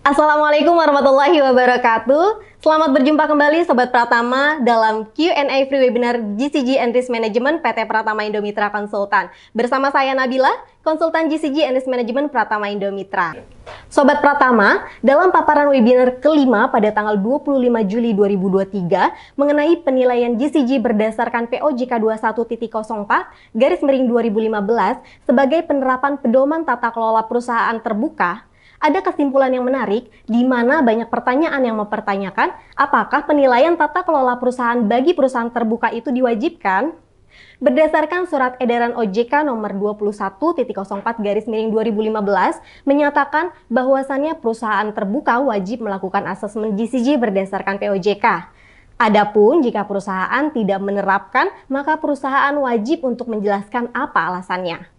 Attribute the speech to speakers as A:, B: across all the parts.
A: Assalamualaikum warahmatullahi wabarakatuh. Selamat berjumpa kembali Sobat Pratama dalam Q&A free webinar GCG and Risk Management PT Pratama Indomitra Konsultan. Bersama saya Nabila, konsultan GCG and Risk Management Pratama Indomitra. Sobat Pratama, dalam paparan webinar kelima pada tanggal 25 Juli 2023 mengenai penilaian GCG berdasarkan POJK 21.04/2015 sebagai penerapan pedoman tata kelola perusahaan terbuka, ada kesimpulan yang menarik di mana banyak pertanyaan yang mempertanyakan apakah penilaian tata kelola perusahaan bagi perusahaan terbuka itu diwajibkan? Berdasarkan surat edaran OJK nomor 21.04/2015 menyatakan bahwasannya perusahaan terbuka wajib melakukan asesmen GCG berdasarkan POJK. Adapun jika perusahaan tidak menerapkan, maka perusahaan wajib untuk menjelaskan apa alasannya.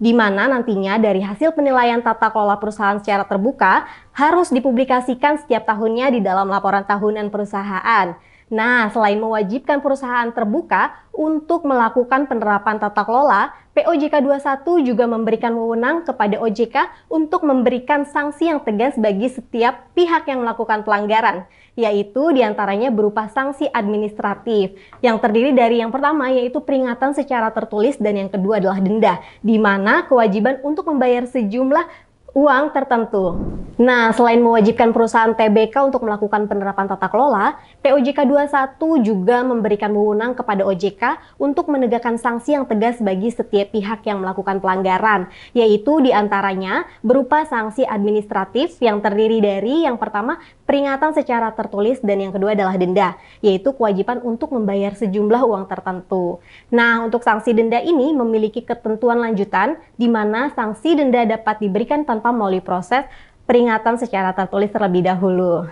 A: Di mana nantinya dari hasil penilaian tata kelola perusahaan secara terbuka harus dipublikasikan setiap tahunnya di dalam laporan tahunan perusahaan. Nah, selain mewajibkan perusahaan terbuka untuk melakukan penerapan tata kelola, POJK 21 juga memberikan wewenang kepada OJK untuk memberikan sanksi yang tegas bagi setiap pihak yang melakukan pelanggaran, yaitu diantaranya berupa sanksi administratif, yang terdiri dari yang pertama yaitu peringatan secara tertulis dan yang kedua adalah denda, di mana kewajiban untuk membayar sejumlah uang tertentu. Nah, selain mewajibkan perusahaan TBK untuk melakukan penerapan tata kelola, POJK 21 juga memberikan wewenang kepada OJK untuk menegakkan sanksi yang tegas bagi setiap pihak yang melakukan pelanggaran, yaitu diantaranya berupa sanksi administratif yang terdiri dari yang pertama peringatan secara tertulis dan yang kedua adalah denda, yaitu kewajiban untuk membayar sejumlah uang tertentu. Nah, untuk sanksi denda ini memiliki ketentuan lanjutan di mana sanksi denda dapat diberikan tanpa melalui proses peringatan secara tertulis terlebih dahulu.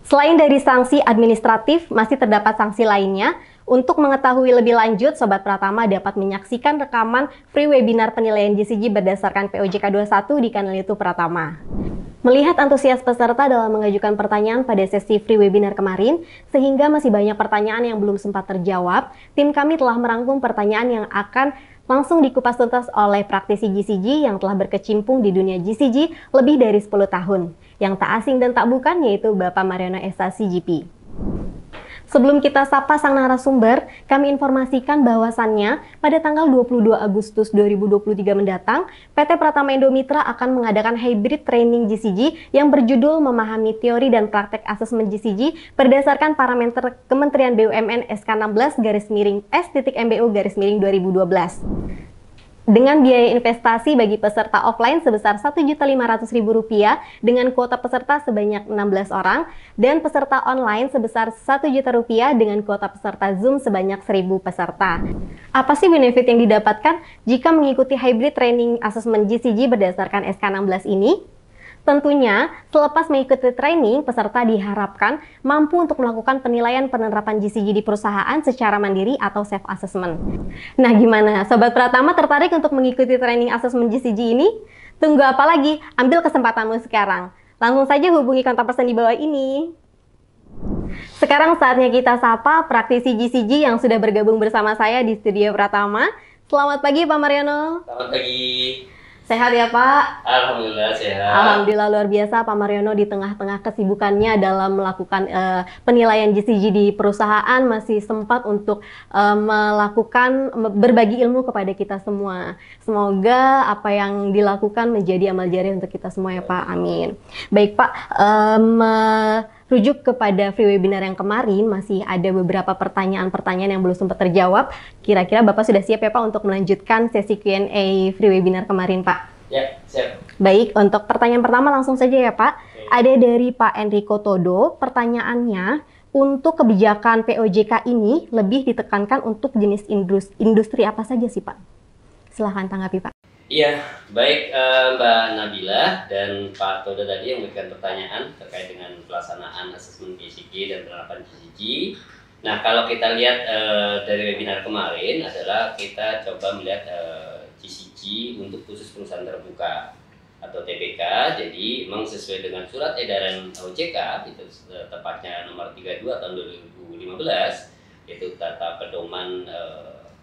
A: Selain dari sanksi administratif, masih terdapat sanksi lainnya. Untuk mengetahui lebih lanjut, Sobat Pratama dapat menyaksikan rekaman free webinar penilaian GCG berdasarkan POJK 21 di kanal YouTube Pratama. Melihat antusias peserta dalam mengajukan pertanyaan pada sesi free webinar kemarin, sehingga masih banyak pertanyaan yang belum sempat terjawab, tim kami telah merangkum pertanyaan yang akan langsung dikupas tuntas oleh praktisi GCG yang telah berkecimpung di dunia GCG lebih dari 10 tahun. Yang tak asing dan tak bukan yaitu Bapak Mariono Esa CGP. Sebelum kita sapa sang narasumber, kami informasikan bahwasannya pada tanggal 22 Agustus 2023 mendatang, PT Pratama Indomitra akan mengadakan hybrid training GCG yang berjudul Memahami Teori dan Praktek Asesmen GCG berdasarkan parameter Kementerian BUMN SK 16/S.MBU/2012. Dengan biaya investasi bagi peserta offline sebesar Rp1.500.000 dengan kuota peserta sebanyak 16 orang dan peserta online sebesar Rp1.000.000 dengan kuota peserta Zoom sebanyak 1.000 peserta. Apa sih benefit yang didapatkan jika mengikuti hybrid training assessment GCG berdasarkan SK 16 ini? Tentunya, selepas mengikuti training, peserta diharapkan mampu untuk melakukan penilaian penerapan GCG di perusahaan secara mandiri atau self-assessment. Nah, gimana? Sobat Pratama tertarik untuk mengikuti training assessment GCG ini? Tunggu apa lagi? Ambil kesempatanmu sekarang. Langsung saja hubungi kontak person di bawah ini. Sekarang saatnya kita sapa praktisi GCG yang sudah bergabung bersama saya di studio Pratama. Selamat pagi Pak Mariono.
B: Selamat pagi.
A: Sehat ya Pak?
B: Alhamdulillah sehat.
A: Alhamdulillah luar biasa Pak Mariono di tengah-tengah kesibukannya dalam melakukan penilaian GCG di perusahaan masih sempat untuk melakukan berbagi ilmu kepada kita semua. Semoga apa yang dilakukan menjadi amal jariah untuk kita semua ya Pak. Amin. Baik Pak, rujuk kepada free webinar yang kemarin, masih ada beberapa pertanyaan-pertanyaan yang belum sempat terjawab. Kira-kira Bapak sudah siap ya Pak untuk melanjutkan sesi Q&A free webinar kemarin Pak?
B: Ya, siap.
A: Baik, untuk pertanyaan pertama langsung saja ya Pak. Ada dari Pak Enrico Todo, pertanyaannya, untuk kebijakan POJK ini lebih ditekankan untuk jenis industri apa saja sih Pak? Silahkan tanggapi Pak.
B: Iya, baik Mbak Nabila dan Pak Todo tadi yang memberikan pertanyaan terkait dengan pelaksanaan asesmen GCG dan penerapan GCG. Nah, kalau kita lihat dari webinar kemarin adalah kita coba melihat GCG untuk khusus perusahaan terbuka atau TBK. Jadi memang sesuai dengan surat edaran OJK, itu tepatnya nomor 32 tahun 2015, yaitu tata pedoman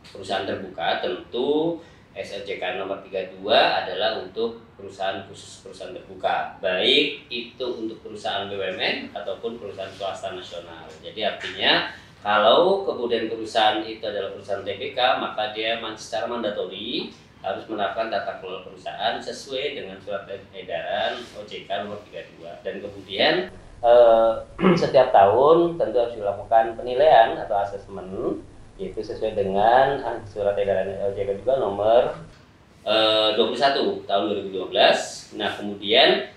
B: perusahaan terbuka. Tentu SLJK nomor 32 adalah untuk perusahaan khusus perusahaan terbuka, baik itu untuk perusahaan BUMN ataupun perusahaan swasta nasional. Jadi artinya kalau kemudian perusahaan itu adalah perusahaan TBK, maka dia secara mandatori harus menerapkan tata kelola perusahaan sesuai dengan surat edaran OJK nomor 32. Dan kemudian setiap tahun tentu harus dilakukan penilaian atau asesmen, yaitu sesuai dengan surat edaran OJK juga nomor 21 tahun 2012. Nah, kemudian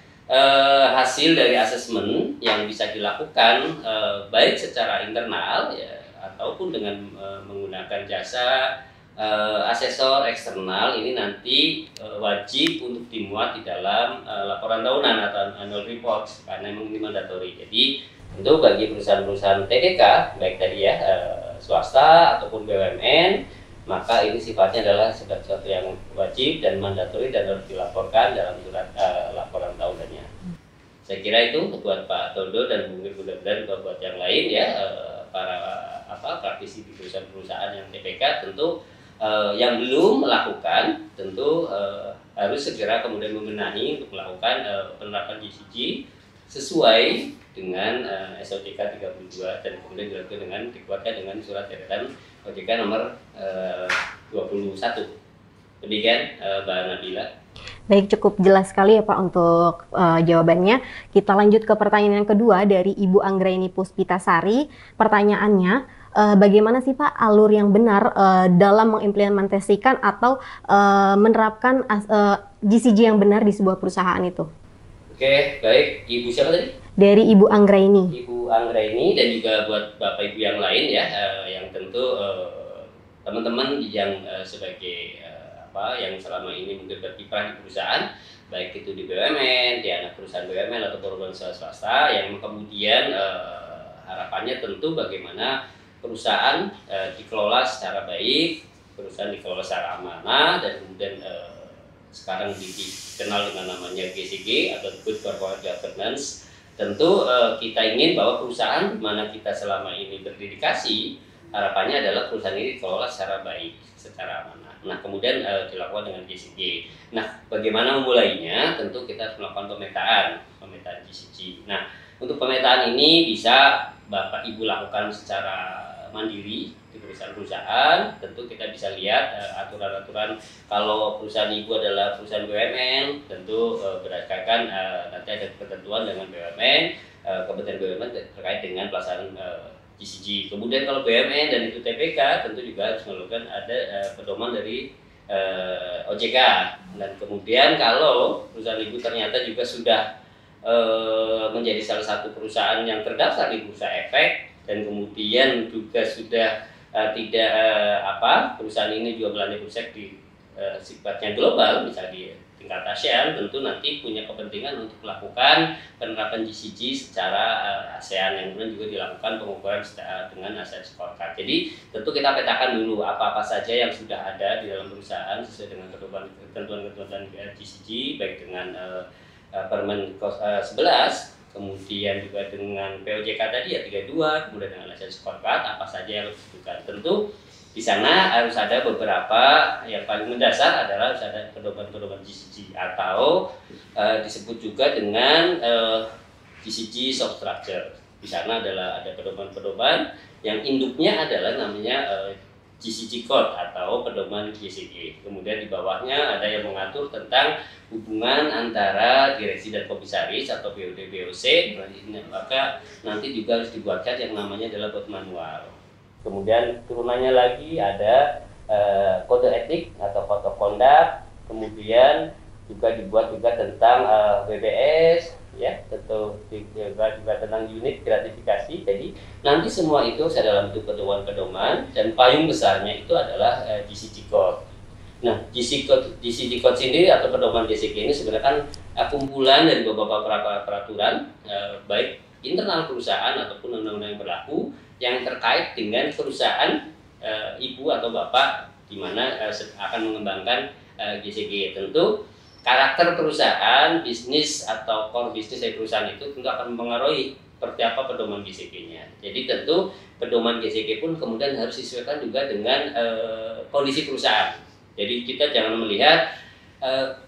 B: hasil dari asesmen yang bisa dilakukan baik secara internal ya ataupun dengan menggunakan jasa asesor eksternal ini nanti wajib untuk dimuat di dalam laporan tahunan atau annual report karena memang ini mandatori. Jadi untuk bagi perusahaan-perusahaan TDK baik tadi ya swasta ataupun BUMN, maka ini sifatnya adalah sesuatu yang wajib dan mandatori dan harus dilaporkan dalam surat laporan tahunannya. Saya kira itu buat Pak Todo dan mungkin mudah-mudahan buat yang lain ya para praktisi di perusahaan-perusahaan yang TPK tentu yang belum melakukan tentu harus segera kemudian membenahi untuk melakukan penerapan GCG sesuai dengan SOJK 32 dan kemudian dilakukan dengan dikuatkan dengan surat edaran OJK nomor 21. Demikian Mbak Nabila.
A: Baik, cukup jelas sekali ya Pak untuk jawabannya. Kita lanjut ke pertanyaan yang kedua dari Ibu Anggraini Puspitasari. Pertanyaannya, bagaimana sih Pak alur yang benar dalam mengimplementasikan atau menerapkan GCG yang benar di sebuah perusahaan itu?
B: Oke, baik. Ibu siapa tadi?
A: Dari Ibu Anggraini.
B: Ibu Anggraini dan juga buat Bapak Ibu yang lain ya, yang tentu teman-teman yang sebagai yang selama ini mungkin berkiprah di perusahaan, baik itu di BUMN, di anak perusahaan BUMN atau perusahaan swasta, yang kemudian harapannya tentu bagaimana perusahaan dikelola secara baik, perusahaan dikelola secara amanah, dan kemudian sekarang dikenal dengan namanya GCG atau Good Corporate Governance. Tentu kita ingin bahwa perusahaan di mana kita selama ini berdedikasi, harapannya adalah perusahaan ini dikelola secara baik, secara amanah. Nah, kemudian dilakukan dengan GCG. Nah, bagaimana memulainya? Tentu kita harus melakukan pemetaan GCG. Nah, untuk pemetaan ini bisa Bapak Ibu lakukan secara mandiri di perusahaan-perusahaan. Tentu kita bisa lihat aturan-aturan. Kalau perusahaan ibu adalah perusahaan BUMN, tentu berdasarkan nanti ada ketentuan dengan BUMN, Kementerian BUMN terkait dengan pelaksanaan GCG. Kemudian kalau BUMN dan itu TPK, tentu juga harus melakukan ada pedoman dari OJK. Dan kemudian kalau perusahaan ibu ternyata juga sudah menjadi salah satu perusahaan yang terdaftar di Bursa Efek, dan kemudian juga sudah perusahaan ini juga melalui bursa di sifatnya global, misalnya di tingkat ASEAN, tentu nanti punya kepentingan untuk melakukan penerapan GCG secara ASEAN, yang kemudian juga dilakukan pengukuran dengan ASEAN Scorecard. Jadi tentu kita petakan dulu apa-apa saja yang sudah ada di dalam perusahaan sesuai dengan ketentuan-ketentuan GCG, baik dengan Permen 11, kemudian juga dengan POJK tadi ya 32, kemudian dengan ASEAN Scorecard, apa saja yang harus dilakukan. Tentu di sana harus ada beberapa yang paling mendasar adalah harus ada pedoman-pedoman GCG atau disebut juga dengan GCG soft structure. Di sana adalah ada pedoman-pedoman yang induknya adalah namanya GCG Code atau pedoman GCG. Kemudian di bawahnya ada yang mengatur tentang hubungan antara direksi dan komisaris atau BOD BOC. Maka nanti juga harus dibuatkan yang namanya adalah code manual. Kemudian turunannya lagi ada kode etik atau code of conduct. Kemudian juga dibuat juga tentang WBS, ya, tentu juga tentang unit gratifikasi. Jadi nanti semua itu saya dalam bentuk pedoman-pedoman, dan payung besarnya itu adalah GCG Code. Nah, GCG Code sendiri atau pedoman GCG ini sebenarnya kan kumpulan dari beberapa peraturan baik internal perusahaan ataupun undang-undang yang berlaku yang terkait dengan perusahaan ibu atau bapak di mana akan mengembangkan GCG. Tentu karakter perusahaan, bisnis atau core bisnis dari perusahaan itu tentu akan mempengaruhi seperti apa pedoman GCG-nya. Jadi tentu pedoman GCG pun kemudian harus disesuaikan juga dengan kondisi perusahaan. Jadi kita jangan melihat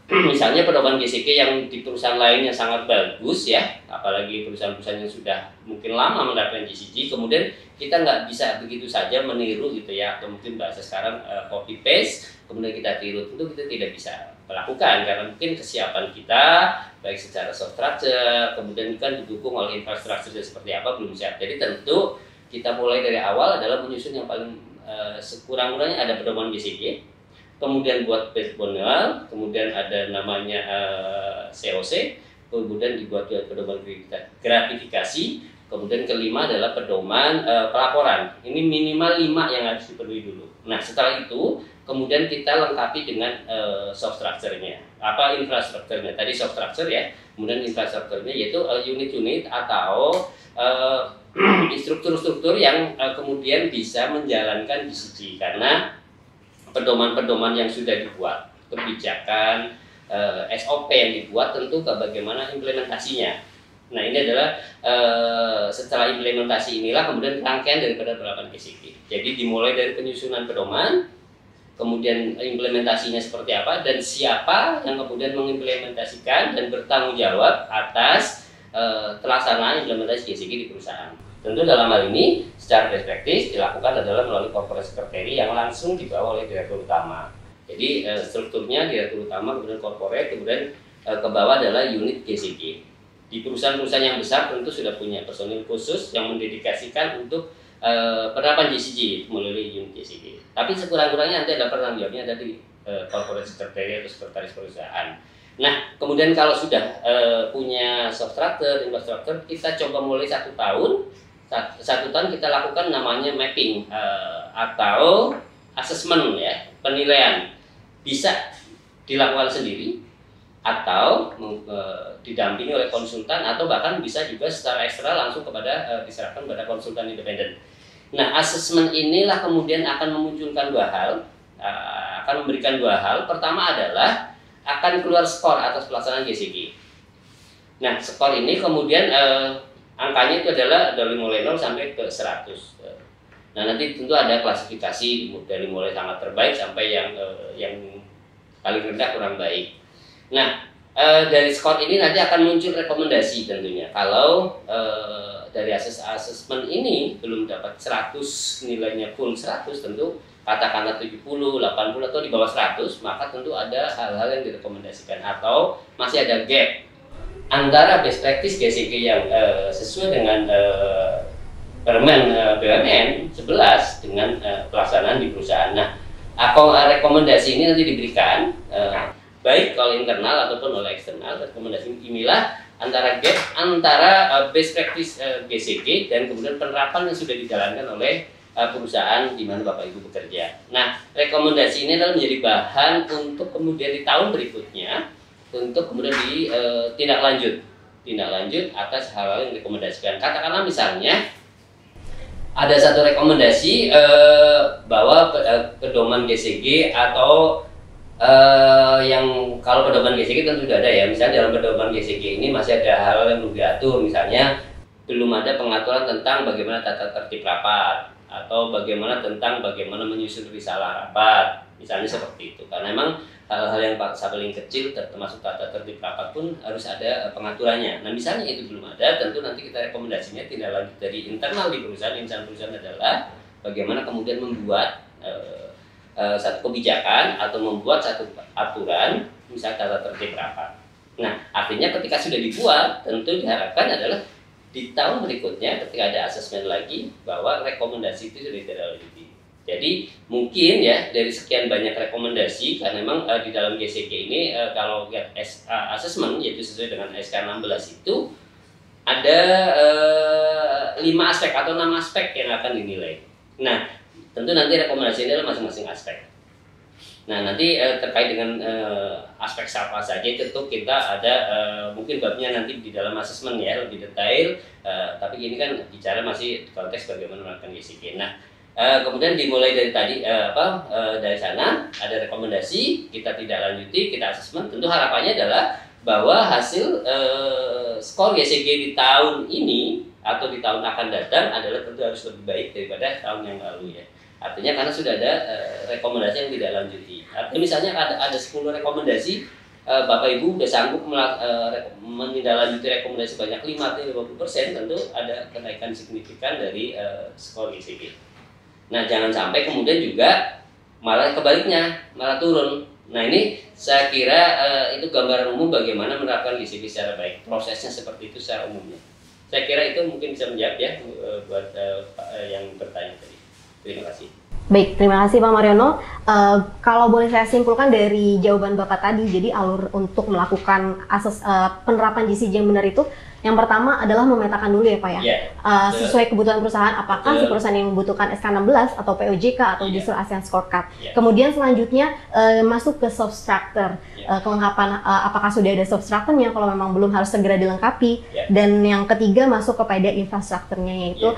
B: misalnya pedoman GCG yang di perusahaan lainnya sangat bagus ya, apalagi perusahaan-perusahaan yang sudah mungkin lama menerapkan GCG, kemudian kita nggak bisa begitu saja meniru gitu ya, atau mungkin bahasa sekarang copy paste, kemudian kita tiru, tentu kita tidak bisa melakukan karena mungkin kesiapan kita baik secara soft structure, kemudian kan didukung oleh infrastruktur seperti apa belum siap. Jadi tentu kita mulai dari awal adalah menyusun yang paling sekurang-kurangnya ada pedoman GCG, kemudian buat backbone, kemudian ada namanya COC, kemudian dibuat pedoman gratifikasi, kemudian kelima adalah pedoman pelaporan. Ini minimal 5 yang harus dipenuhi dulu. Nah setelah itu kemudian kita lengkapi dengan soft structure-nya. Apa infrastrukturnya? Tadi soft structure ya, kemudian infrastrukturnya yaitu unit-unit atau struktur-struktur yang kemudian bisa menjalankan GCG, karena pedoman-pedoman yang sudah dibuat, kebijakan, SOP yang dibuat tentu ke bagaimana implementasinya. Nah ini adalah setelah implementasi inilah kemudian rangkaian daripada penerapan GCG. Jadi dimulai dari penyusunan pedoman, kemudian implementasinya seperti apa, dan siapa yang kemudian mengimplementasikan dan bertanggung jawab atas pelaksanaan implementasi GCG di perusahaan. Tentu dalam hal ini secara best practice dilakukan adalah melalui corporate secretary yang langsung dibawa oleh direktur utama. Jadi strukturnya direktur utama, kemudian corporate, kemudian ke bawah adalah unit GCG. Di perusahaan-perusahaan yang besar tentu sudah punya personil khusus yang mendedikasikan untuk penerapan GCG melalui unit GCG. Tapi sekurang-kurangnya nanti ada penanggung jawabnya ada di corporate secretary atau sekretaris perusahaan. Nah, kemudian kalau sudah punya soft structure, infrastructure, kita coba mulai 1 tahun. 1 tahun kita lakukan namanya mapping atau assessment ya, penilaian. Bisa dilakukan sendiri atau didampingi oleh konsultan, atau bahkan bisa juga secara ekstra langsung diserahkan kepada konsultan independen. Nah, assessment inilah kemudian akan memunculkan 2 hal, akan memberikan 2 hal. Pertama adalah akan keluar skor atas pelaksanaan GCG. Nah, skor ini kemudian angkanya itu adalah dari mulai 0 sampai ke 100. Nah, nanti tentu ada klasifikasi dari mulai sangat terbaik sampai yang paling rendah kurang baik. Nah, dari skor ini nanti akan muncul rekomendasi tentunya. Kalau dari assessment ini belum dapat 100, nilainya full 100, tentu katakanlah 70, 80 atau di bawah 100, maka tentu ada hal-hal yang direkomendasikan atau masih ada gap antara best practice GCG yang sesuai dengan Permen BUMN 11 dengan pelaksanaan di perusahaan. Nah, rekomendasi ini nanti diberikan baik kalau internal ataupun oleh eksternal. Rekomendasi inilah antara gap antara best practice GCG dan kemudian penerapan yang sudah dijalankan oleh perusahaan di mana Bapak Ibu bekerja. Nah, rekomendasi ini adalah menjadi bahan untuk kemudian di tahun berikutnya untuk kemudian tindak lanjut atas hal-hal yang direkomendasikan. Katakanlah misalnya ada satu rekomendasi bahwa pedoman GCG atau yang kalau pedoman GCG tentu sudah ada ya. Misalnya dalam pedoman GCG ini masih ada hal-hal yang belum diatur. Misalnya belum ada pengaturan tentang bagaimana tata tertib rapat atau bagaimana menyusun risalah rapat. Misalnya seperti itu. Karena memang hal-hal yang paling kecil termasuk tata tertib rapat pun harus ada pengaturannya. Nah, misalnya itu belum ada, tentu nanti kita rekomendasinya tindak lanjut dari internal di perusahaan. Insan perusahaan adalah bagaimana kemudian membuat satu kebijakan atau membuat satu aturan, misalnya tata tertib rapat. Nah, artinya ketika sudah dibuat, tentu diharapkan adalah di tahun berikutnya ketika ada asesmen lagi bahwa rekomendasi itu sudah ditindaklanjuti. Jadi mungkin ya dari sekian banyak rekomendasi, karena memang di dalam GCG ini kalau lihat asesmen yaitu sesuai dengan SK 16 itu ada 5 aspek atau 6 aspek yang akan dinilai. Nah, tentu nanti rekomendasi ini adalah masing-masing aspek. Nah, nanti terkait dengan aspek apa saja tentu kita ada mungkin babnya nanti di dalam asesmen ya lebih detail, tapi ini kan bicara masih konteks bagaimana melakukan GCG. Nah, kemudian dimulai dari tadi dari sana ada rekomendasi, kita tidak lanjuti, kita asesmen. Tentu harapannya adalah bahwa hasil skor GCG di tahun ini atau di tahun akan datang adalah tentu harus lebih baik daripada tahun yang lalu ya. Artinya karena sudah ada rekomendasi yang tidak lanjuti. Artinya misalnya ada 10 rekomendasi, Bapak Ibu udah sanggup menindaklanjuti rekomendasi banyak 5 atau 50%, tentu ada kenaikan signifikan dari skor GCG. Nah, jangan sampai kemudian juga malah kebaliknya, malah turun. Nah, ini saya kira itu gambaran umum bagaimana menerapkan GCG secara baik. Prosesnya seperti itu secara umumnya. Saya kira itu mungkin bisa menjawab ya buat yang bertanya tadi. Terima kasih.
A: Baik, terima kasih Pak Mariono. Kalau boleh saya simpulkan dari jawaban Bapak tadi, jadi alur untuk melakukan penerapan GCG yang benar itu, yang pertama adalah memetakan dulu ya Pak ya, sesuai kebutuhan perusahaan, apakah si perusahaan yang membutuhkan SK16 atau POJK atau justru ASEAN Scorecard. Kemudian selanjutnya masuk ke substructure, kelengkapan apakah sudah ada substructure-nya, kalau memang belum harus segera dilengkapi. Dan yang ketiga masuk kepada infrastrukturnya, yaitu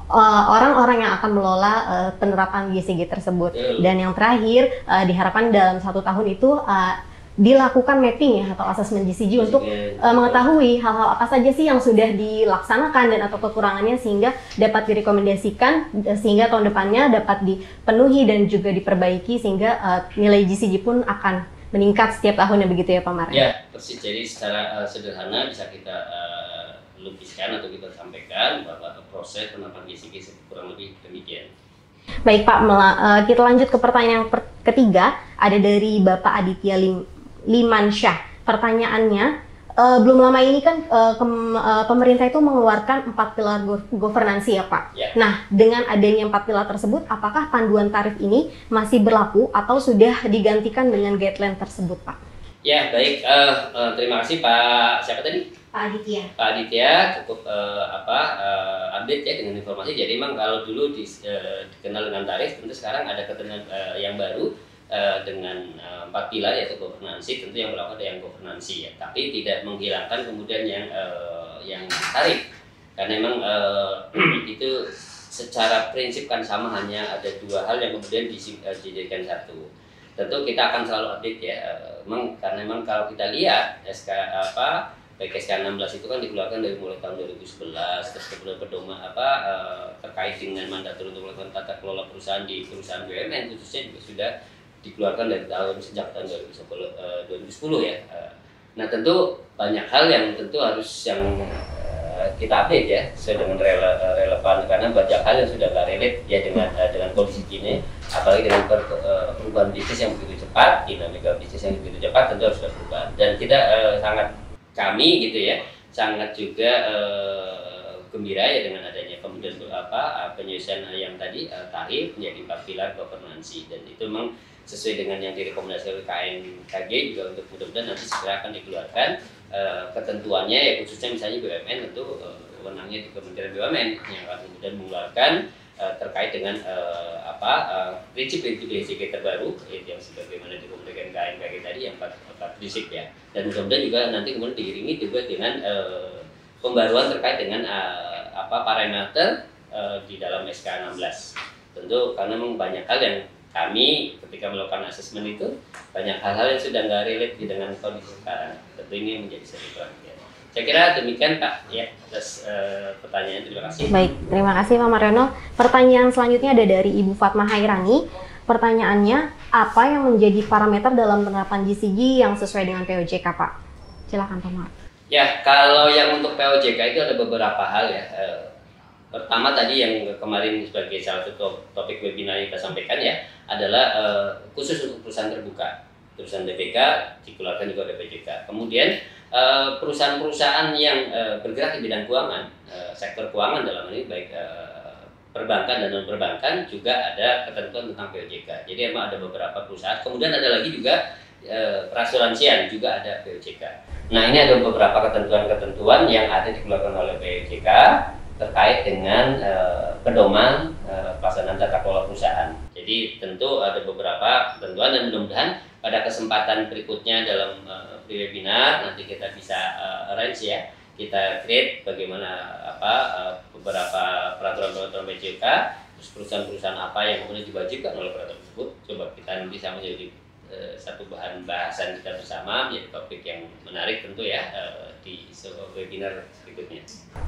A: orang-orang yang akan mengelola penerapan GCG tersebut. Dan yang terakhir diharapkan dalam 1 tahun itu dilakukan mapping ya atau asesmen GCG untuk mengetahui hal-hal apa saja sih yang sudah dilaksanakan dan atau kekurangannya sehingga dapat direkomendasikan sehingga tahun depannya dapat dipenuhi dan juga diperbaiki sehingga nilai GCG pun akan meningkat setiap tahunnya, begitu ya Pak Mar?
B: Ya, persis. Jadi secara sederhana bisa kita lukiskan atau kita sampaikan bahwa proses penerapan GCG kurang lebih demikian.
A: Baik Pak, kita lanjut ke pertanyaan yang ketiga, ada dari Bapak Aditya Limansyah. Pertanyaannya, belum lama ini kan pemerintah itu mengeluarkan 4 pilar governansi ya Pak. Nah, dengan adanya 4 pilar tersebut, apakah panduan tarif ini masih berlaku atau sudah digantikan dengan guideline tersebut Pak?
B: Ya, baik. Terima kasih Pak. Siapa tadi?
A: Pak Aditya.
B: Pak Aditya cukup update ya dengan informasi. Jadi memang kalau dulu dikenal dengan tarif, tentu sekarang ada ketentuan yang baru dengan 4 pilar, yaitu governansi. Tentu yang berlaku ada yang governansi ya, tapi tidak menghilangkan kemudian yang tarif, karena memang itu secara prinsip kan sama, hanya ada 2 hal yang kemudian dijadikan satu. Tentu kita akan selalu update ya, karena memang kalau kita lihat baik SK16 itu kan dikeluarkan dari mulai tahun 2011, terus kemudian pedoman terkait dengan mandatur untuk melakukan tata kelola perusahaan di perusahaan BUMN khususnya juga sudah dikeluarkan dari sejak tahun 2010 ya. Nah, tentu banyak hal yang tentu harus kita update ya sesuai dengan relevan, karena banyak hal yang sudah nggak relate ya dengan kondisi kini, apalagi dengan perubahan bisnis yang begitu cepat, dinamika bisnis yang begitu cepat, tentu harus ada perubahan. Dan kita kami gitu ya sangat juga gembira ya dengan adanya kemudian penyelesaian yang tadi tarif menjadi 4 pilar governansi, dan itu memang sesuai dengan yang direkomendasikan oleh KNKG juga, untuk mudah-mudahan nanti segera akan dikeluarkan ketentuannya ya, khususnya misalnya BUMN tentu wewenangnya di Kementerian BUMN yang akan kemudian mengeluarkan terkait dengan prinsip-prinsip GCG terbaru yang sebagaimana dikomunikasikan KNKG tadi, yang 4 prinsip ya, dan mudah-mudahan juga nanti kemudian diiringi juga dengan pembaruan terkait dengan parameter di dalam SK16. Tentu karena memang banyak hal yang kami ketika melakukan asesmen itu banyak hal-hal yang sudah nggak relate dengan kondisi sekarang. Tentu ini menjadi satu perhatian. Saya kira demikian Pak ya atas pertanyaan. Terima kasih.
A: Baik, terima kasih Pak Mariono. Pertanyaan selanjutnya ada dari Ibu Fatma Hairani. Pertanyaannya, apa yang menjadi parameter dalam penerapan GCG yang sesuai dengan POJK Pak? Silakan Pak Mar.
B: Ya, kalau yang untuk POJK itu ada beberapa hal ya. Pertama tadi yang kemarin sebagai salah satu topik webinar yang kita sampaikan ya, adalah khusus untuk perusahaan terbuka. Perusahaan DPK dikeluarkan juga POJK. Kemudian perusahaan-perusahaan yang bergerak di bidang keuangan, sektor keuangan dalam ini baik perbankan dan non perbankan juga ada ketentuan tentang POJK. Jadi memang ada beberapa perusahaan. Kemudian ada lagi juga perasuransian juga ada POJK. Nah, ini ada beberapa ketentuan-ketentuan yang ada dikeluarkan oleh POJK terkait dengan pedoman pelaksanaan tata kelola perusahaan. Jadi tentu ada beberapa ketentuan, dan mudah-mudahan pada kesempatan berikutnya dalam webinar nanti kita bisa arrange ya, kita create bagaimana beberapa peraturan-peraturan POJK, terus perusahaan-perusahaan apa yang kemudian diwajibkan oleh peraturan tersebut. Coba kita bisa menjadi satu bahan bahasan kita bersama, menjadi topik yang menarik tentu ya di webinar berikutnya.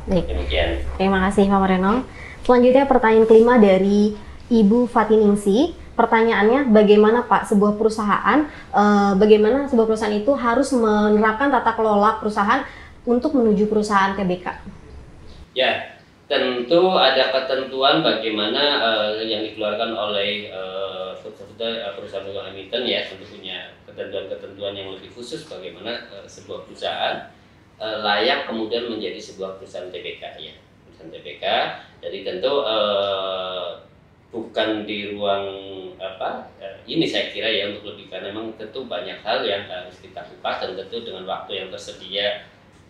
A: Baik.
B: Demikian.
A: Terima kasih Pak Mariono. Selanjutnya pertanyaan kelima dari Ibu Fatiningsi. Pertanyaannya, bagaimana Pak bagaimana sebuah perusahaan itu harus menerapkan tata kelola perusahaan untuk menuju perusahaan TBK?
B: Ya, tentu ada ketentuan bagaimana yang dikeluarkan oleh perusahaan emiten ya, tentu punya ketentuan-ketentuan yang lebih khusus bagaimana sebuah perusahaan layak kemudian menjadi sebuah perusahaan TBK ya, perusahaan TBK. Jadi tentu bukan di ruang ini saya kira ya untuk lebih, karena memang tentu banyak hal yang harus kita kupas dan tentu dengan waktu yang tersedia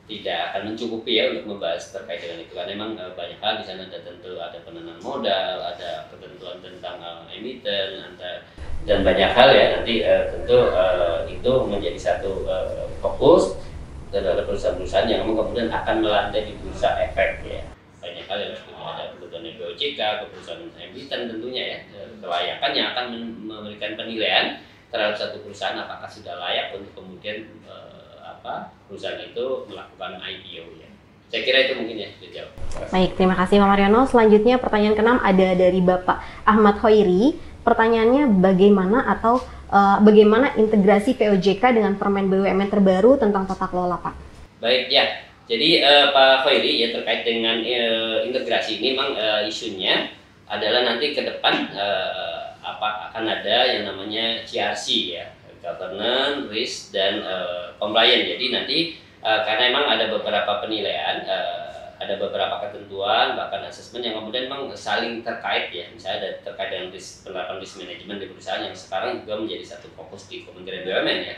B: tidak akan mencukupi ya untuk membahas terkait dengan itu, karena memang banyak hal di sana. Ada tentu ada penanaman modal, ada ketentuan tentang emiten, dan banyak hal ya. Nanti tentu itu menjadi satu fokus terhadap perusahaan-perusahaan yang kemudian akan melantai di bursa efek ya. Banyak hal yang harus ada kebutuhan POJK, keputusan emiten tentunya ya, kelayakan yang akan memberikan penilaian terhadap satu perusahaan apakah sudah layak untuk kemudian perusahaan itu melakukan IPO ya. Saya kira itu mungkin ya dijawab.
A: Baik, terima kasih Pak Mariono. Selanjutnya pertanyaan ke-6 ada dari Bapak Ahmad Hoiri. Pertanyaannya, bagaimana integrasi POJK dengan Permen BUMN terbaru tentang tata kelola, Pak?
B: Baik ya. Jadi Pak Hoiri ya, terkait dengan integrasi ini memang isunya adalah nanti ke depan akan ada yang namanya GRC ya, governance, risk, dan compliance. Jadi nanti karena memang ada beberapa penilaian, ada beberapa ketentuan, bahkan asesmen yang kemudian memang saling terkait ya. Misalnya ada terkait dengan penerapan risk management di perusahaan yang sekarang juga menjadi satu fokus di Kementerian BUMN ya,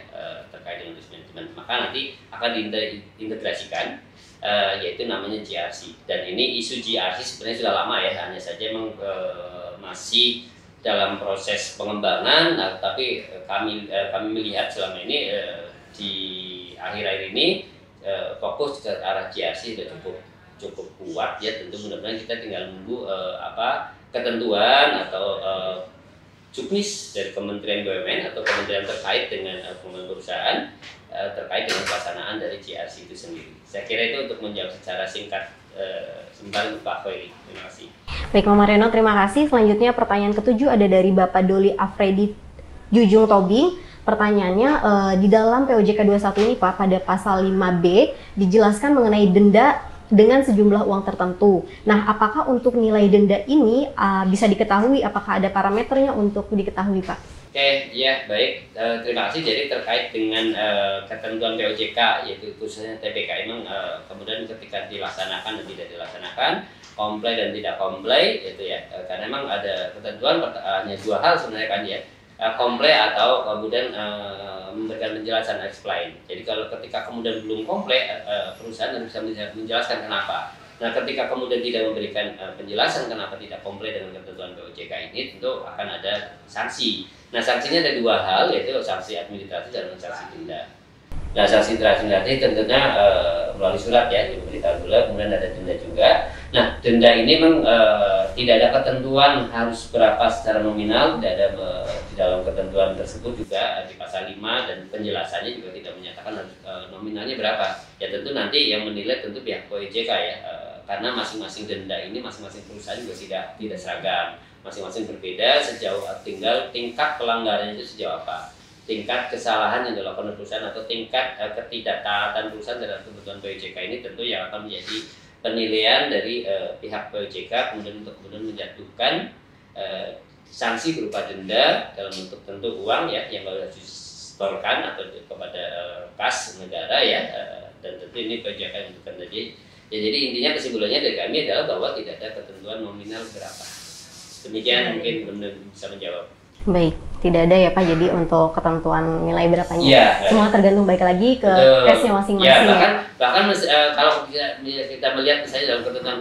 B: terkait dengan risk management. Maka nanti akan diintegrasikan, yaitu namanya GRC. Dan ini isu GRC sebenarnya sudah lama ya, hanya saja memang masih dalam proses pengembangan. Nah, tapi kami melihat selama ini di akhir-akhir ini fokus ke arah GRC sudah cukup kuat ya. Tentu mudah-mudahan kita tinggal nunggu ketentuan atau juknis dari Kementerian BUMN atau kementerian terkait dengan pengembangan perusahaan terkait dengan pelaksanaan dari GRC itu sendiri. Saya kira itu untuk menjawab secara singkat sembari Pak Khoiri. Terima kasih.
A: Baik Pak Mariono, terima kasih. Selanjutnya pertanyaan ke-7 ada dari Bapak Doli Afredi Jujung Tobing. Pertanyaannya, di dalam POJK 21 ini Pak, pada pasal 5B dijelaskan mengenai denda dengan sejumlah uang tertentu. Nah, apakah untuk nilai denda ini bisa diketahui, apakah ada parameternya untuk diketahui Pak?
B: Oke, ya baik. Terima kasih. Jadi terkait dengan ketentuan POJK, yaitu khususnya TBK, memang kemudian ketika dilaksanakan dan tidak dilaksanakan, comply dan tidak comply, itu ya. Karena memang ada ketentuan hanya dua hal sebenarnya kan ya. Comply atau kemudian memberikan penjelasan explain. Jadi kalau ketika kemudian belum comply, perusahaan bisa menjelaskan kenapa. Nah, ketika kemudian tidak memberikan penjelasan kenapa tidak comply dengan ketentuan POJK ini, tentu akan ada sanksi. Nah, sanksinya ada dua hal, yaitu sanksi administratif dan sanksi denda. Nah, sanksi administratif tentunya melalui surat ya, diberitahu dulu, kemudian ada denda juga. Nah, denda ini memang tidak ada ketentuan harus berapa secara nominal, tidak ada di dalam ketentuan tersebut juga di pasal 5, dan penjelasannya juga tidak menyatakan harus nominalnya berapa. Ya tentu nanti yang menilai tentu pihak POJK ya, karena masing-masing denda ini masing-masing perusahaan juga tidak seragam, masing-masing berbeda sejauh tinggal tingkat pelanggarannya itu sejauh apa, tingkat kesalahan yang dilakukan oleh perusahaan atau tingkat ketidaktaatan perusahaan terhadap kebutuhan POJK ini tentu yang akan menjadi penilaian dari pihak POJK kemudian untuk menjatuhkan sanksi berupa denda dalam bentuk tentu uang ya yang harus disetorkan atau kepada kas negara ya, dan tentu ini POJK yang bukan tadi ya. Jadi intinya kesimpulannya dari kami adalah bahwa tidak ada ketentuan nominal berapa. Demikian mungkin benar bisa menjawab.
A: Baik, tidak ada ya Pak, jadi untuk ketentuan nilai berapanya
B: ya,
A: semua tergantung baik lagi ke case-nya masing-masing
B: ya. Bahkan kalau kita melihat misalnya dalam ketentuan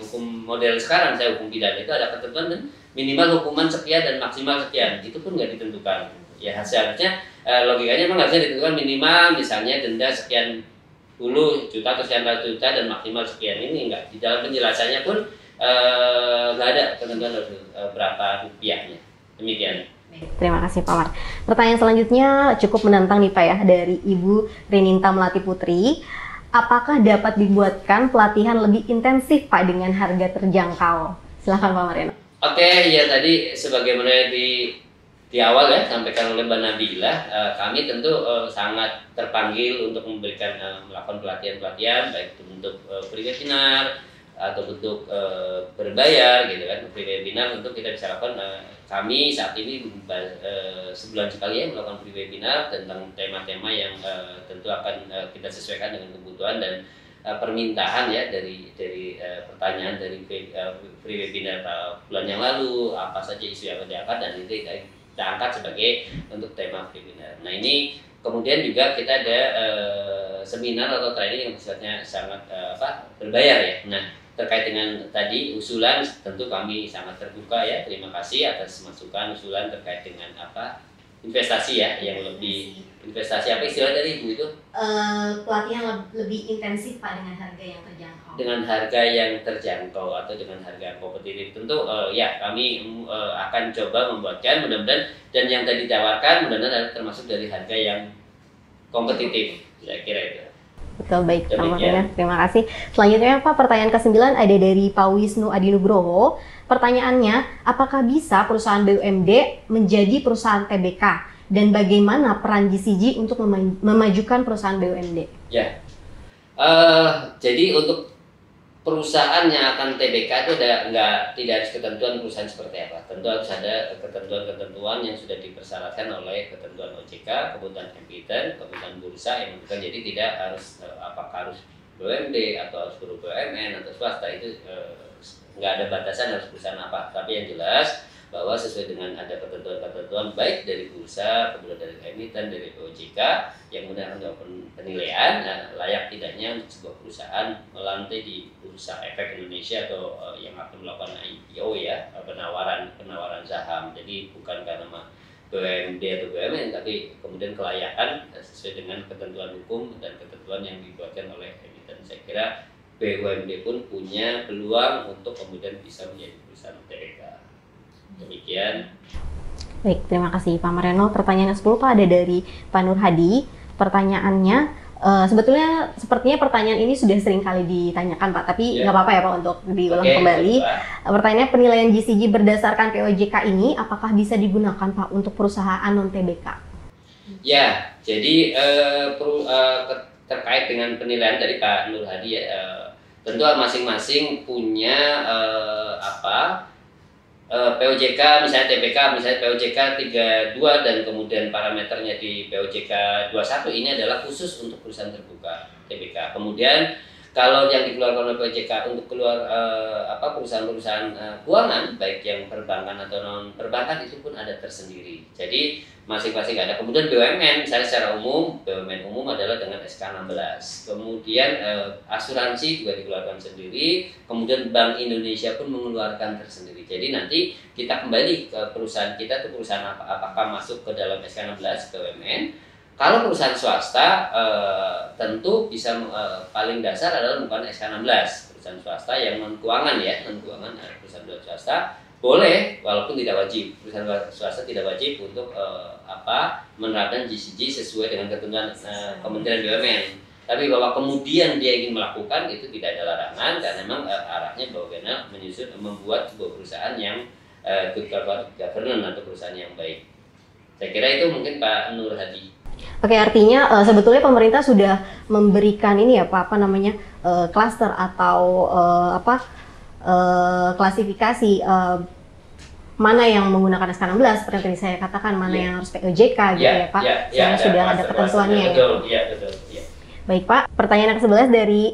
B: hukum model sekarang, saya hukum pidana itu ada ketentuan dan minimal hukuman sekian dan maksimal sekian, itu pun nggak ditentukan. Ya harusnya logikanya memang harusnya ditentukan minimal misalnya denda sekian puluh juta atau sekian ratus juta dan maksimal sekian, ini enggak. Di dalam penjelasannya pun nggak ada ketentuan berapa rupiahnya. Demikian.
A: Terima kasih Pak Mar. Pertanyaan selanjutnya cukup menantang nih Pak ya, dari Ibu Reninta Melati Putri. Apakah dapat dibuatkan pelatihan lebih intensif Pak dengan harga terjangkau? Silahkan Pak Mariono.
B: Oke, ya tadi sebagaimana di awal ya sampaikan oleh Mbak Nabila, kami tentu sangat terpanggil untuk memberikan melakukan pelatihan-pelatihan baik itu bentuk free webinar atau bentuk berbayar gitu kan. Free webinar tentu kita bisa lakukan, kami saat ini sebulan sekali ya melakukan free webinar tentang tema-tema yang tentu akan kita sesuaikan dengan kebutuhan dan permintaan ya dari pertanyaan dari free webinar bulan yang lalu, apa saja isu yang diangkat dan itu kita angkat sebagai untuk tema free webinar. Nah ini kemudian juga kita ada seminar atau training yang sifatnya sangat berbayar ya. Nah terkait dengan tadi usulan tentu kami sangat terbuka ya. Terima kasih atas masukan usulan terkait dengan investasi ya yang lebih investasi apa istilah dari Ibu itu?
A: Pelatihan lebih intensif Pak dengan harga yang terjangkau.
B: Dengan harga yang terjangkau atau dengan harga yang kompetitif tentu ya kami akan coba membuatkan mudah-mudahan dan yang tadi ditawarkan mudah-mudahan termasuk dari harga yang kompetitif saya kira itu.
A: Betul, baik Pak Marino, terima kasih. Selanjutnya Pak, pertanyaan ke-9 ada dari Pak Wisnu Adinugroho. Pertanyaannya, apakah bisa perusahaan BUMD menjadi perusahaan TBK? Dan bagaimana peran GCG untuk memajukan perusahaan BUMD?
B: Ya, jadi untuk perusahaan yang akan TBK itu tidak harus ketentuan perusahaan seperti apa. Tentu harus ada ketentuan-ketentuan yang sudah dipersyaratkan oleh ketentuan OJK, kebutuhan emiten, kebutuhan bursa yang menentukan. Jadi tidak harus apakah harus BUMD atau harus guru BUMN atau swasta itu nggak ada batasan harus perusahaan apa. Tapi yang jelas bahwa sesuai dengan ada ketentuan-ketentuan baik dari bursa, kemudian dari emiten, dari OJK yang kemudian melakukan penilaian layak tidaknya untuk sebuah perusahaan melantai di bursa efek Indonesia atau yang akan melakukan IPO ya, penawaran saham. Jadi bukan karena BUMD atau BUMN tapi kemudian kelayakan sesuai dengan ketentuan hukum dan ketentuan yang dibuatkan oleh emiten. Saya kira BUMD pun punya peluang untuk kemudian bisa menjadi perusahaan TBK. Demikian.
A: Baik, terima kasih Pak Marino. Pertanyaan yang 10 Pak ada dari Pak Nur Hadi. Pertanyaannya, sebetulnya sepertinya pertanyaan ini sudah sering kali ditanyakan Pak, tapi nggak apa-apa ya Pak untuk diulang kembali. Pertanyaannya, penilaian GCG berdasarkan POJK ini apakah bisa digunakan Pak untuk perusahaan non-TBK?
B: Ya, jadi terkait dengan penilaian dari Pak Nur Hadi ya, tentu masing-masing punya POJK misalnya TBK, misalnya POJK 32 dan kemudian parameternya di POJK 21 ini adalah khusus untuk perusahaan terbuka TBK. Kemudian kalau yang dikeluarkan oleh POJK untuk keluar perusahaan-perusahaan keuangan baik yang perbankan atau non perbankan itu pun ada tersendiri. Jadi masing-masing ada. Kemudian BUMN misalnya secara umum, BUMN umum adalah dengan SK 16. Kemudian asuransi juga dikeluarkan sendiri. Kemudian Bank Indonesia pun mengeluarkan tersendiri. Jadi nanti kita kembali ke perusahaan kita itu perusahaan apakah masuk ke dalam SK 16 BUMN. Kalau perusahaan swasta tentu bisa paling dasar adalah menggunakan SK 16. Perusahaan swasta yang non keuangan ya, non keuangan perusahaan swasta boleh walaupun tidak wajib. Perusahaan swasta tidak wajib untuk menerapkan GCG sesuai dengan ketentuan Kementerian BUMN. Tapi bahwa kemudian dia ingin melakukan itu tidak ada larangan karena memang arahnya bagaimana membuat sebuah perusahaan yang good governance atau perusahaan yang baik. Saya kira itu mungkin Pak Nur Hadi.
A: Oke, artinya sebetulnya pemerintah sudah memberikan ini ya Pak, klaster atau klasifikasi mana yang menggunakan SK 16 seperti yang tadi saya katakan, mana yang harus POJK gitu ya Pak. Sudah ada ketentuannya.
B: Betul, betul.
A: Baik Pak, pertanyaan ke-11 dari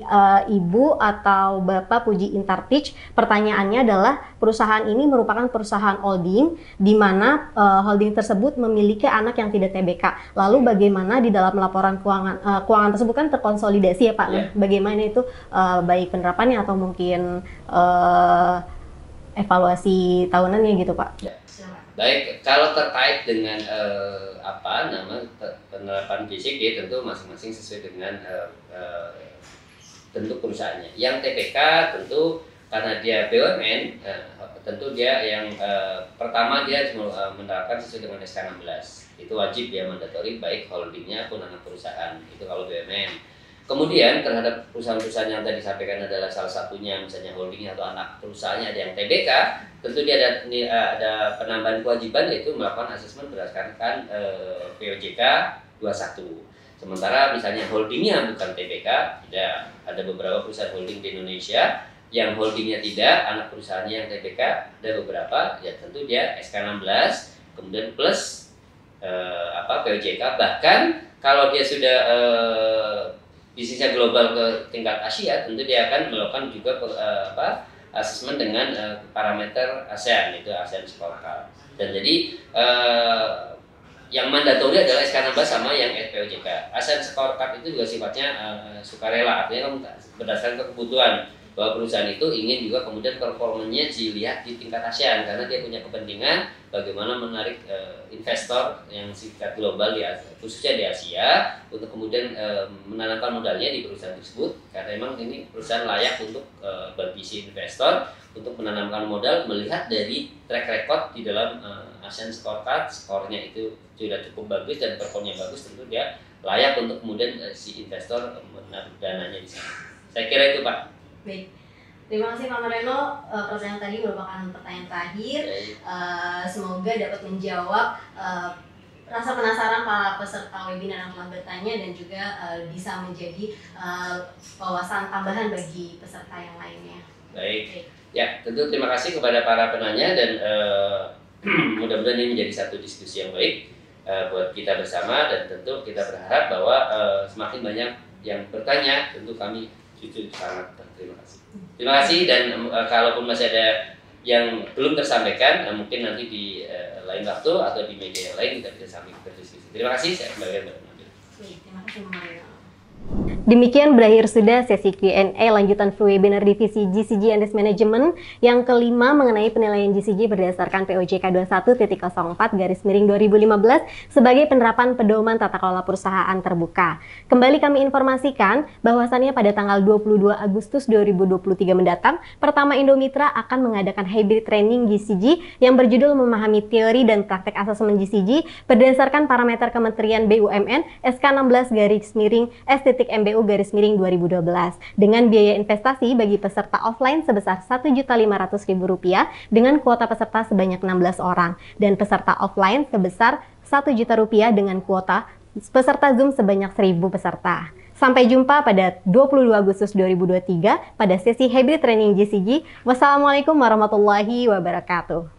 A: Ibu atau Bapak Puji Intartich. Pertanyaannya adalah perusahaan ini merupakan perusahaan holding di mana holding tersebut memiliki anak yang tidak TBK. Lalu bagaimana di dalam laporan keuangan tersebut kan terkonsolidasi ya Pak. Nah, bagaimana itu baik penerapannya atau mungkin evaluasi tahunannya gitu Pak?
B: Ya. Baik, kalau terkait dengan penerapan GCG tentu masing-masing sesuai dengan tentu perusahaannya. Yang TBK tentu karena dia BUMN, tentu dia yang pertama dia harus menerapkan sesuai dengan SK 16. Itu wajib ya, mandatori baik holdingnya pun anak perusahaan. Itu kalau BUMN. Kemudian terhadap perusahaan-perusahaan yang tadi disampaikan adalah salah satunya misalnya holdingnya atau anak perusahaannya ada yang TBK, tentu dia ada penambahan kewajiban yaitu melakukan asesmen berdasarkan POJK 21. Sementara misalnya holdingnya bukan TBK, ada beberapa perusahaan holding di Indonesia yang holdingnya tidak, anak perusahaannya yang TBK ada beberapa, ya tentu dia SK 16, kemudian plus POJK. Bahkan kalau dia sudah bisnisnya global ke tingkat Asia, tentu dia akan melakukan juga asesmen dengan parameter ASEAN, itu ASEAN Scorecard. Dan jadi yang mandatori adalah SK 16 sama yang POJK. ASEAN Scorecard itu juga sifatnya sukarela, artinya berdasarkan kebutuhan bahwa perusahaan itu ingin juga kemudian performanya dilihat di tingkat ASEAN karena dia punya kepentingan bagaimana menarik investor yang sifatnya global khususnya di Asia untuk kemudian menanamkan modalnya di perusahaan tersebut karena memang ini perusahaan layak untuk bagi si investor untuk menanamkan modal melihat dari track record di dalam ASEAN Scorecard, skornya itu sudah cukup bagus dan performnya bagus, tentu dia layak untuk kemudian si investor menaruh dananya di sana. Saya kira itu, Pak.
A: Baik, terima kasih Pak Mareno. Pertanyaan tadi merupakan pertanyaan terakhir. Semoga dapat menjawab rasa penasaran para peserta webinar yang telah bertanya dan juga bisa menjadi wawasan tambahan bagi peserta yang lainnya.
B: Baik. Ya, tentu terima kasih kepada para penanya dan mudah-mudahan ini menjadi satu diskusi yang baik buat kita bersama dan tentu kita berharap bahwa semakin banyak yang bertanya, tentu kami jujur sangat terima kasih. Terima kasih dan kalaupun masih ada yang belum tersampaikan, mungkin nanti di lain waktu atau di media yang lain kita bisa sambil berdiskusi. Terima kasih, saya kembali kepada Nabil.
A: Terima kasih Pak Mareno. Demikian berakhir sudah sesi Q&A lanjutan free webinar divisi GCG and Risk Management yang kelima mengenai penilaian GCG berdasarkan POJK 21.04/2015 sebagai penerapan pedoman tata kelola perusahaan terbuka. Kembali kami informasikan bahwasannya pada tanggal 22 Agustus 2023 mendatang, Pertama Indo Mitra akan mengadakan hybrid training GCG yang berjudul memahami teori dan praktek asesmen GCG berdasarkan parameter Kementerian BUMN SK 16/S.MBU/2012 dengan biaya investasi bagi peserta offline sebesar Rp1.500.000 dengan kuota peserta sebanyak 16 orang dan peserta offline sebesar Rp1.000.000 dengan kuota peserta Zoom sebanyak 1.000 peserta. Sampai jumpa pada 22 Agustus 2023 pada sesi hybrid training GCG. Wassalamualaikum warahmatullahi wabarakatuh.